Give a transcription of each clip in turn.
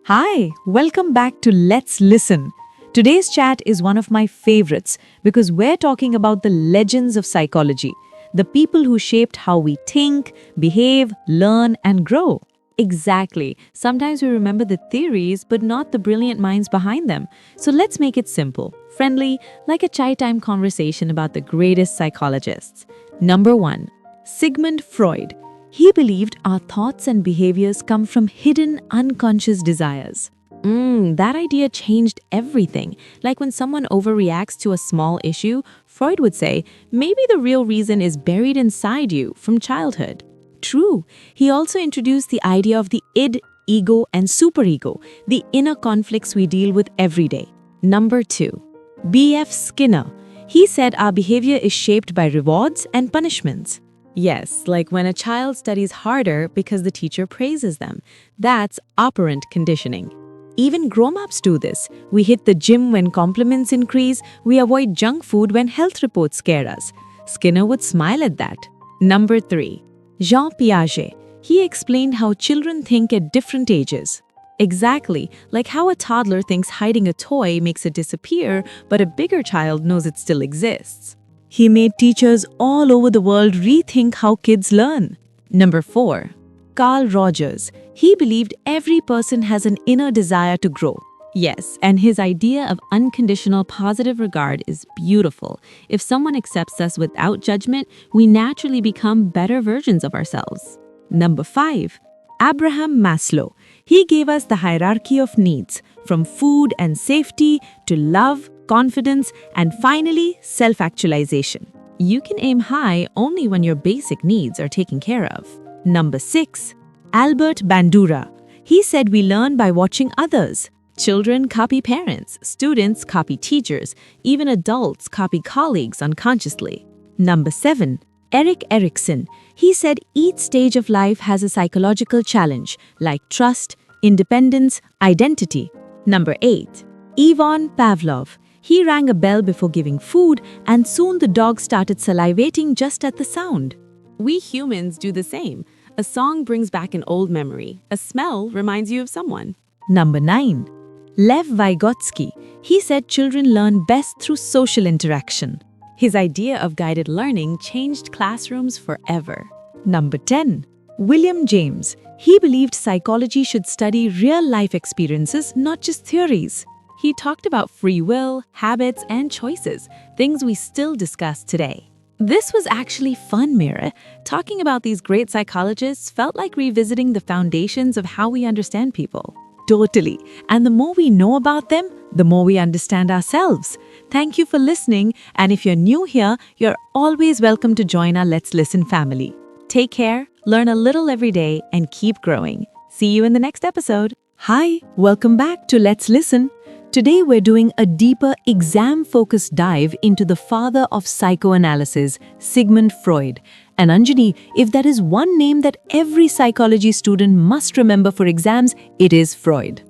Hi, welcome back to Let's Listen. Today's chat is one of my favorites because we're talking about the legends of psychology, the people who shaped how we think, behave, learn, and grow. Exactly. Sometimes we remember the theories, but not the brilliant minds behind them. So let's make it simple, friendly, like a chai time conversation about the greatest psychologists. Number 1. Sigmund Freud. He believed our thoughts and behaviors come from hidden, unconscious desires. That idea changed everything. Like when someone overreacts to a small issue, Freud would say, maybe the real reason is buried inside you from childhood. True. He also introduced the idea of the id, ego, and superego, the inner conflicts we deal with every day. Number 2. B.F. Skinner. He said our behavior is shaped by rewards and punishments. Yes, like when a child studies harder because the teacher praises them. That's operant conditioning. Even grown-ups do this. We hit the gym when compliments increase, we avoid junk food when health reports scare us. Skinner would smile at that. Number 3. Jean Piaget. He explained how children think at different ages. Exactly, like how a toddler thinks hiding a toy makes it disappear, but a bigger child knows it still exists. He made teachers all over the world rethink how kids learn. Number 4. Carl Rogers. He believed every person has an inner desire to grow. Yes, and his idea of unconditional positive regard is beautiful. If someone accepts us without judgment, we naturally become better versions of ourselves. Number 5. Abraham Maslow. He gave us the hierarchy of needs, from food and safety to love, confidence, and finally, self-actualization. You can aim high only when your basic needs are taken care of. Number 6. Albert Bandura. He said we learn by watching others. Children copy parents, students copy teachers, even adults copy colleagues unconsciously. Number 7. Erik Erikson. He said each stage of life has a psychological challenge, like trust, independence, identity. Number 8. Ivan Pavlov. He rang a bell before giving food, and soon the dog started salivating just at the sound. We humans do the same. A song brings back an old memory. A smell reminds you of someone. Number 9. Lev Vygotsky. He said children learn best through social interaction. His idea of guided learning changed classrooms forever. Number 10. William James. He believed psychology should study real-life experiences, not just theories. He talked about free will, habits, and choices, things we still discuss today. This was actually fun, Mira. Talking about these great psychologists felt like revisiting the foundations of how we understand people. Totally. And the more we know about them, the more we understand ourselves. Thank you for listening. And if you're new here, you're always welcome to join our Let's Listen family. Take care, learn a little every day, and keep growing. See you in the next episode. Hi, welcome back to Let's Listen. Today we're doing a deeper exam-focused dive into the father of psychoanalysis, Sigmund Freud. And Anjani, if there is one name that every psychology student must remember for exams, it is Freud.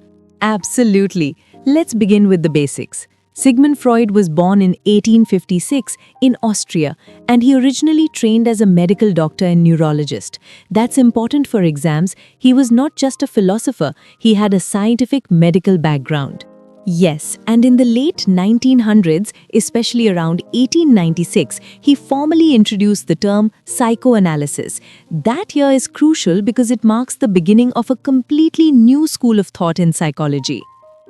Absolutely. Let's begin with the basics. Sigmund Freud was born in 1856 in Austria, and he originally trained as a medical doctor and neurologist. That's important for exams. He was not just a philosopher, he had a scientific medical background. Yes, and in the late 1900s, especially around 1896, he formally introduced the term psychoanalysis. That year is crucial because it marks the beginning of a completely new school of thought in psychology.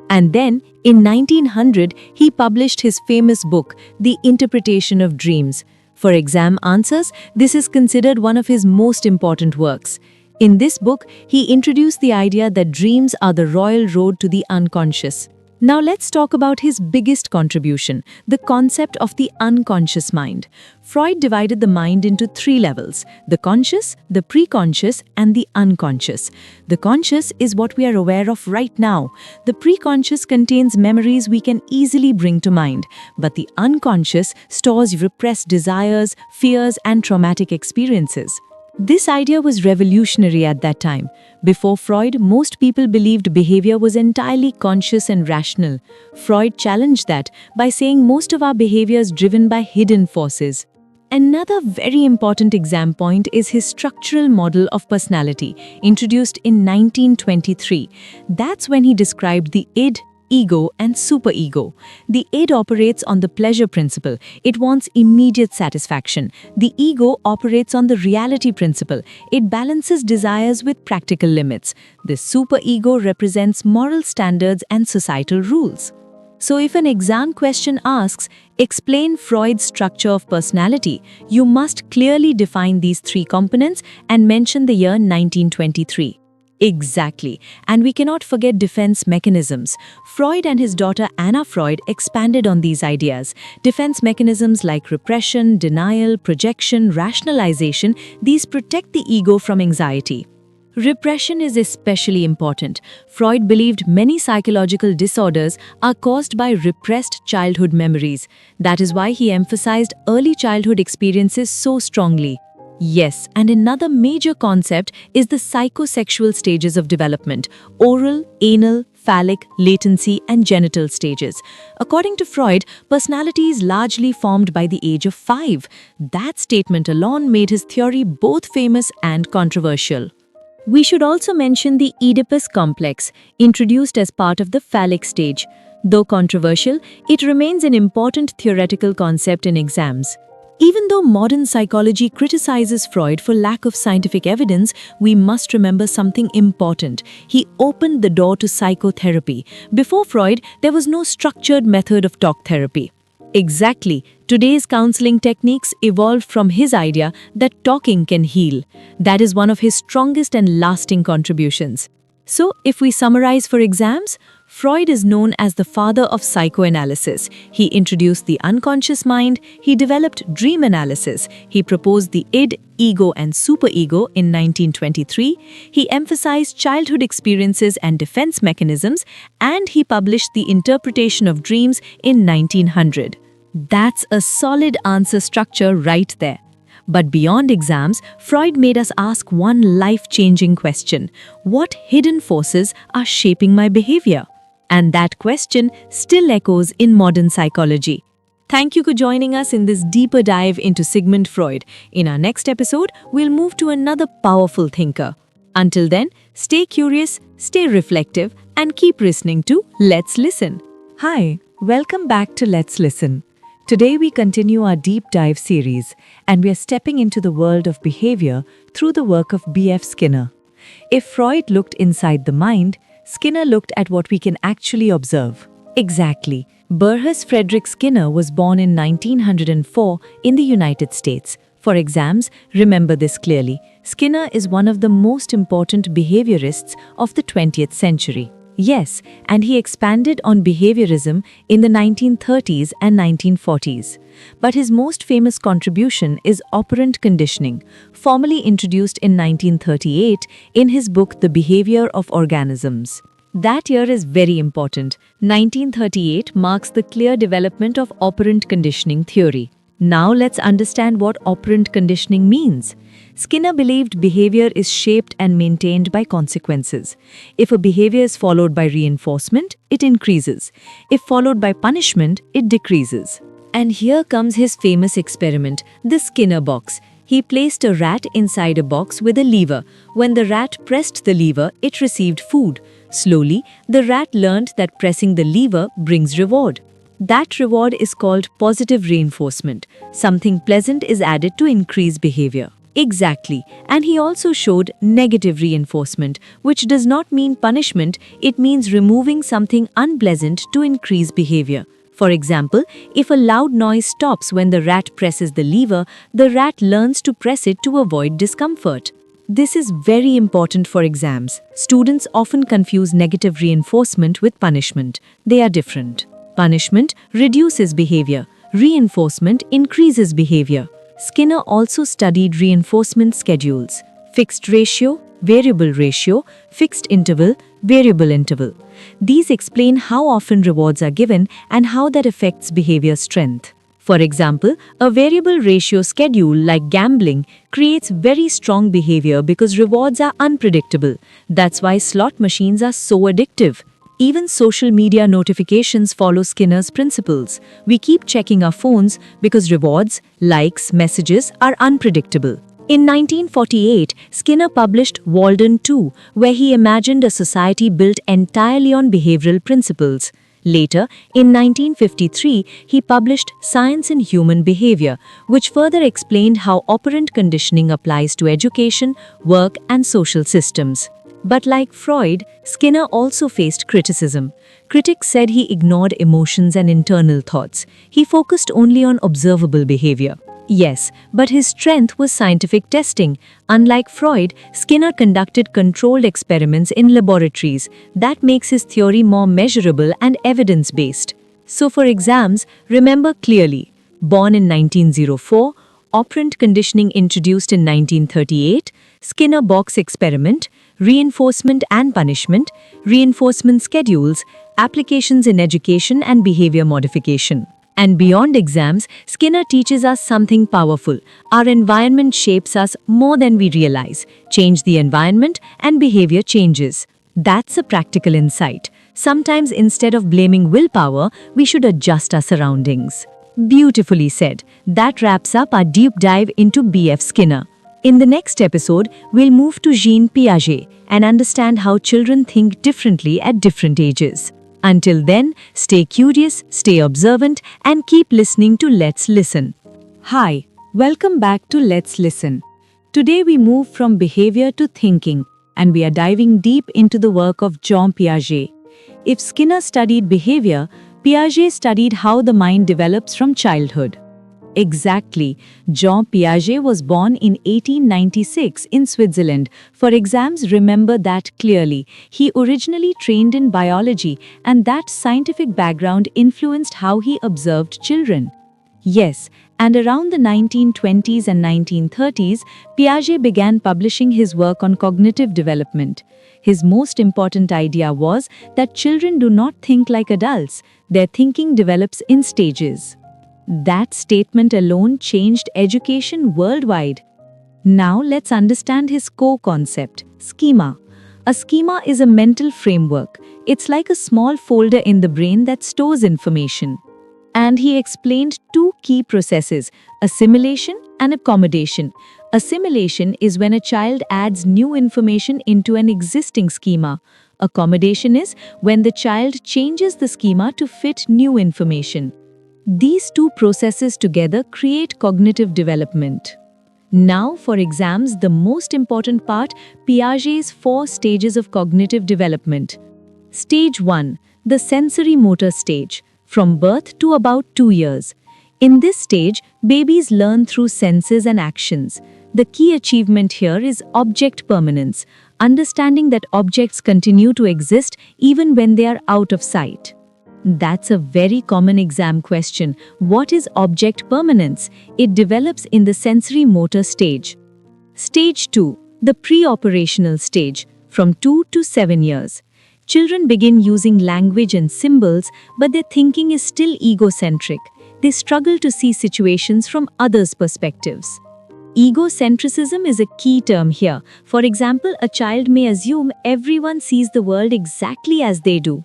And then, in 1900, he published his famous book, The Interpretation of Dreams. For exam answers, this is considered one of his most important works. In this book, he introduced the idea that dreams are the royal road to the unconscious. Now let's talk about his biggest contribution, the concept of the unconscious mind. Freud divided the mind into 3 levels: the conscious, the preconscious, and the unconscious. The conscious is what we are aware of right now. The preconscious contains memories we can easily bring to mind, but the unconscious stores repressed desires, fears, and traumatic experiences. This idea was revolutionary at that time. Before Freud, most people believed behavior was entirely conscious and rational. Freud challenged that by saying most of our behavior is driven by hidden forces. Another very important exam point is his structural model of personality, introduced in 1923. That's when he described the id, ego, and superego. The id operates on the pleasure principle. It wants immediate satisfaction. The ego operates on the reality principle. It balances desires with practical limits. The superego represents moral standards and societal rules. So if an exam question asks, explain Freud's structure of personality, you must clearly define these three components and mention the year 1923. Exactly. And we cannot forget defense mechanisms. Freud and his daughter Anna Freud expanded on these ideas. Defense mechanisms like repression, denial, projection, rationalization, these protect the ego from anxiety. Repression is especially important. Freud believed many psychological disorders are caused by repressed childhood memories. That is why he emphasized early childhood experiences so strongly. Yes, and another major concept is the psychosexual stages of development: oral, anal, phallic, latency, and genital stages. According to Freud, personality is largely formed by the age of 5. That statement alone made his theory both famous and controversial. We should also mention the Oedipus complex, introduced as part of the phallic stage. Though controversial, it remains an important theoretical concept in exams. Even though modern psychology criticizes Freud for lack of scientific evidence, we must remember something important. He opened the door to psychotherapy. Before Freud, there was no structured method of talk therapy. Exactly. Today's counseling techniques evolved from his idea that talking can heal. That is one of his strongest and lasting contributions. So, if we summarize for exams, Freud is known as the father of psychoanalysis. He introduced the unconscious mind, he developed dream analysis, he proposed the id, ego, and superego in 1923, he emphasized childhood experiences and defense mechanisms, and he published the interpretation of dreams in 1900. That's a solid answer structure right there. But beyond exams, Freud made us ask one life-changing question: what hidden forces are shaping my behavior? And that question still echoes in modern psychology. Thank you for joining us in this deeper dive into Sigmund Freud. In our next episode, we'll move to another powerful thinker. Until then, stay curious, stay reflective, and keep listening to Let's Listen. Hi, welcome back to Let's Listen. Today we continue our deep dive series, and we are stepping into the world of behavior through the work of B.F. Skinner. If Freud looked inside the mind, Skinner looked at what we can actually observe. Exactly. Burrhus Frederick Skinner was born in 1904 in the United States. For exams, remember this clearly. Skinner is one of the most important behaviorists of the 20th century. Yes, and he expanded on behaviorism in the 1930s and 1940s. But his most famous contribution is operant conditioning, formally introduced in 1938 in his book The Behavior of Organisms. That year is very important. 1938 marks the clear development of operant conditioning theory. Now let's understand what operant conditioning means. Skinner believed behavior is shaped and maintained by consequences. If a behavior is followed by reinforcement, it increases. If followed by punishment, it decreases. And here comes his famous experiment, the Skinner box. He placed a rat inside a box with a lever. When the rat pressed the lever, it received food. Slowly, the rat learned that pressing the lever brings reward. That reward is called positive reinforcement. Something pleasant is added to increase behavior. Exactly. And he also showed negative reinforcement, which does not mean punishment, it means removing something unpleasant to increase behavior. For example, if a loud noise stops when the rat presses the lever, the rat learns to press it to avoid discomfort. This is very important for exams. Students often confuse negative reinforcement with punishment. They are different. Punishment reduces behavior. Reinforcement increases behavior. Skinner also studied reinforcement schedules: fixed ratio, variable ratio, fixed interval, variable interval. These explain how often rewards are given and how that affects behavior strength. For example, a variable ratio schedule like gambling creates very strong behavior because rewards are unpredictable. That's why slot machines are so addictive. Even social media notifications follow Skinner's principles. We keep checking our phones because rewards, likes, messages are unpredictable. In 1948, Skinner published Walden 2, where he imagined a society built entirely on behavioral principles. Later, in 1953, he published Science in Human Behavior, which further explained how operant conditioning applies to education, work, and social systems. But like Freud, Skinner also faced criticism. Critics said he ignored emotions and internal thoughts. He focused only on observable behavior. Yes, but his strength was scientific testing. Unlike Freud, Skinner conducted controlled experiments in laboratories. That makes his theory more measurable and evidence-based. So for exams, remember clearly, born in 1904, operant conditioning introduced in 1938, Skinner box experiment, reinforcement and punishment, reinforcement schedules, applications in education and behavior modification. And beyond exams, Skinner teaches us something powerful. Our environment shapes us more than we realize. Change the environment and behavior changes. That's a practical insight. Sometimes instead of blaming willpower, we should adjust our surroundings. Beautifully said. That wraps up our deep dive into B.F. Skinner. In the next episode, we'll move to Jean Piaget and understand how children think differently at different ages. Until then, stay curious, stay observant, and keep listening to Let's Listen. Hi, welcome back to Let's Listen. Today we move from behavior to thinking, and we are diving deep into the work of Jean Piaget. If Skinner studied behavior, Piaget studied how the mind develops from childhood. Exactly. Jean Piaget was born in 1896 in Switzerland. For exams, remember that clearly. He originally trained in biology, and that scientific background influenced how he observed children. Yes, and around the 1920s and 1930s, Piaget began publishing his work on cognitive development. His most important idea was that children do not think like adults. Their thinking develops in stages. That statement alone changed education worldwide. Now let's understand his core concept, schema. A schema is a mental framework. It's like a small folder in the brain that stores information. And he explained two key processes, assimilation and accommodation. Assimilation is when a child adds new information into an existing schema. Accommodation is when the child changes the schema to fit new information. These two processes together create cognitive development. Now, for exams, the most important part, Piaget's 4 stages of cognitive development. Stage 1, the sensory motor stage, from birth to about 2 years. In this stage, babies learn through senses and actions. The key achievement here is object permanence, understanding that objects continue to exist even when they are out of sight. That's a very common exam question. What is object permanence? It develops in the sensory motor stage. Stage 2, the pre-operational stage, from 2 to 7 years. Children begin using language and symbols, but their thinking is still egocentric. They struggle to see situations from others' perspectives. Egocentrism is a key term here. For example, a child may assume everyone sees the world exactly as they do.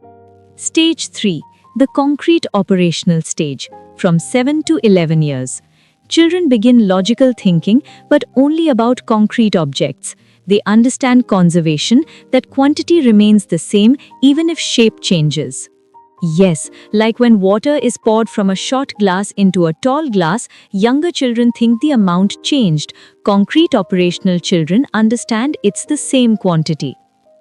Stage 3, the concrete operational stage, from 7 to 11 years. Children begin logical thinking, but only about concrete objects. They understand conservation, that quantity remains the same even if shape changes. Yes, like when water is poured from a short glass into a tall glass, younger children think the amount changed. Concrete operational children understand it's the same quantity.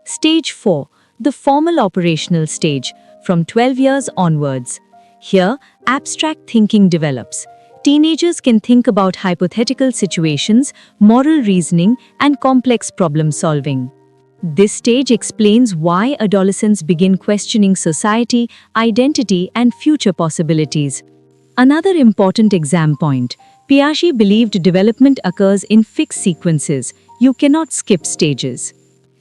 Stage 4, the formal operational stage, from 12 years onwards. Here, abstract thinking develops. Teenagers can think about hypothetical situations, moral reasoning, and complex problem solving. This stage explains why adolescents begin questioning society, identity, and future possibilities. Another important exam point. Piaget believed development occurs in fixed sequences. You cannot skip stages.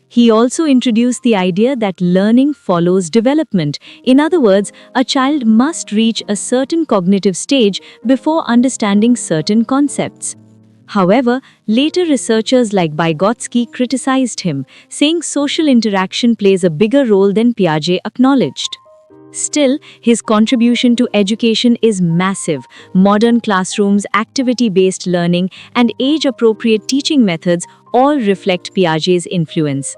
He also introduced the idea that learning follows development. In other words, a child must reach a certain cognitive stage before understanding certain concepts. However, later researchers like Vygotsky criticized him, saying social interaction plays a bigger role than Piaget acknowledged. Still, his contribution to education is massive. Modern classrooms, activity-based learning, and age-appropriate teaching methods all reflect Piaget's influence.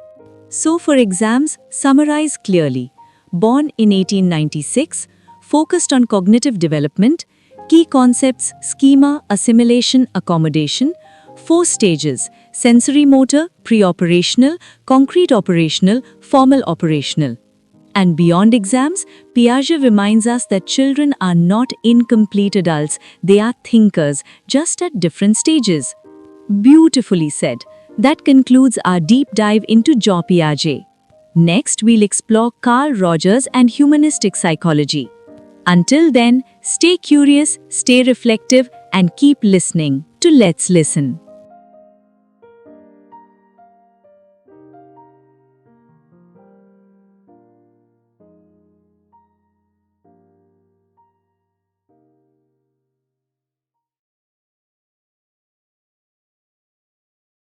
So for exams, summarize clearly. Born in 1896, focused on cognitive development, key concepts, schema, assimilation, accommodation, 4 stages: sensory motor, pre-operational, concrete operational, formal operational. And beyond exams, Piaget reminds us that children are not incomplete adults, they are thinkers, just at different stages. Beautifully said. That concludes our deep dive into Jean Piaget. Next, we'll explore Carl Rogers and humanistic psychology. Until then, stay curious, stay reflective, and keep listening to Let's Listen.